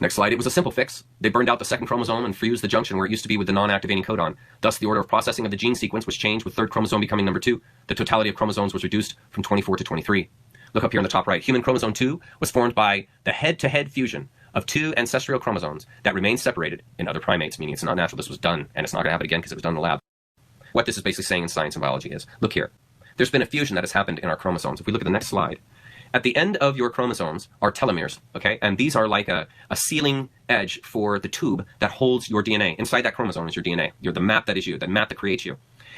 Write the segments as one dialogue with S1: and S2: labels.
S1: Next slide. It was a simple fix. They burned out the second chromosome and fused the junction where it used to be with the non-activating codon. Thus, the order of processing of the gene sequence was changed, with third chromosome becoming number 2. The totality of chromosomes was reduced from 24 to 23. Look up here on the top right. Human chromosome 2 was formed by the head-to-head fusion of 2 ancestral chromosomes that remained separated in other primates, meaning it's not natural. This was done, and it's not going to happen again because it was done in the lab. What this is basically saying in science and biology is, look here. There's been a fusion that has happened in our chromosomes. If we look at the next slide, at the end of your chromosomes are telomeres, okay? And these are like a sealing edge for the tube that holds your DNA. Inside that chromosome is your DNA. You're the map that is you, the map that creates you.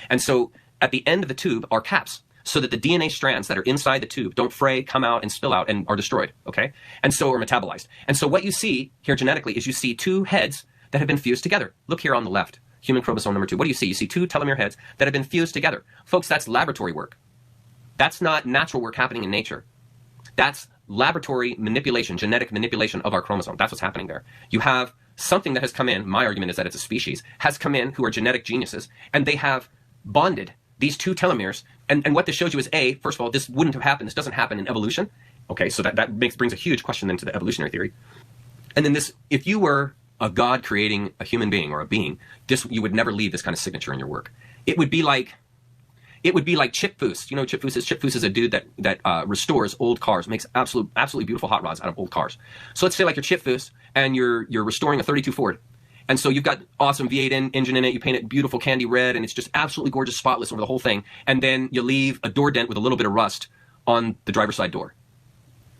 S1: And so at the end of the tube are caps, so that the DNA strands that are inside the tube don't fray, come out, and spill out and are destroyed, okay? And so are metabolized. And so what you see here genetically is you see 2 heads that have been fused together. Look here on the left, human chromosome number 2. What do you see? You see 2 telomere heads that have been fused together. Folks, that's laboratory work. That's not natural work happening in nature. That's laboratory manipulation, genetic manipulation of our chromosome. That's what's happening there. You have something that has come in, my argument is that it's a species, has come in who are genetic geniuses, and they have bonded these 2 telomeres. And what this shows you is, A, first of all, this wouldn't have happened. This doesn't happen in evolution. Okay, so that brings a huge question then to the evolutionary theory. And then this, if you were a god creating a human being or a being, you would never leave this kind of signature in your work. It would be like Chip Foose. You know, Chip Foose is? Chip Foose is a dude that restores old cars, makes absolutely beautiful hot rods out of old cars. So let's say like you're Chip Foose and you're restoring a 32 Ford. And so you've got awesome V8 engine in it. You paint it beautiful candy red, and it's just absolutely gorgeous, spotless over the whole thing. And then you leave a door dent with a little bit of rust on the driver's side door.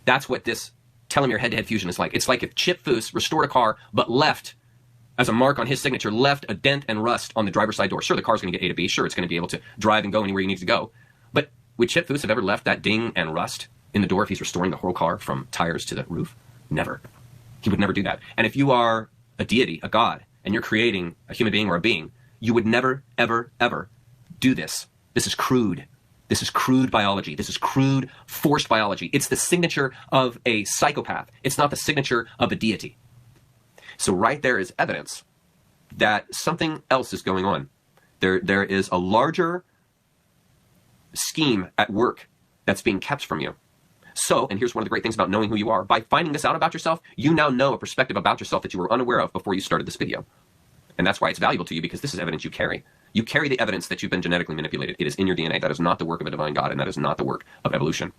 S1: That's what this telomere head-to-head fusion is like. It's like if Chip Foose restored a car, but left, as a mark on his signature, left a dent and rust on the driver's side door. Sure, the car's going to get A to B. Sure, it's going to be able to drive and go anywhere you need to go. But would Chip Foose have ever left that ding and rust in the door if he's restoring the whole car from tires to the roof? Never. He would never do that. And if you are a deity, a god, and you're creating a human being or a being, you would never, ever, ever do this. This is crude. This is crude biology. This is crude, forced biology. It's the signature of a psychopath. It's not the signature of a deity. So right there is evidence that something else is going on. There is a larger scheme at work that's being kept from you. So, and here's one of the great things about knowing who you are. By finding this out about yourself, you now know a perspective about yourself that you were unaware of before you started this video. And that's why it's valuable to you, because this is evidence you carry. You carry the evidence that you've been genetically manipulated. It is in your DNA. That is not the work of a divine God, and that is not the work of evolution.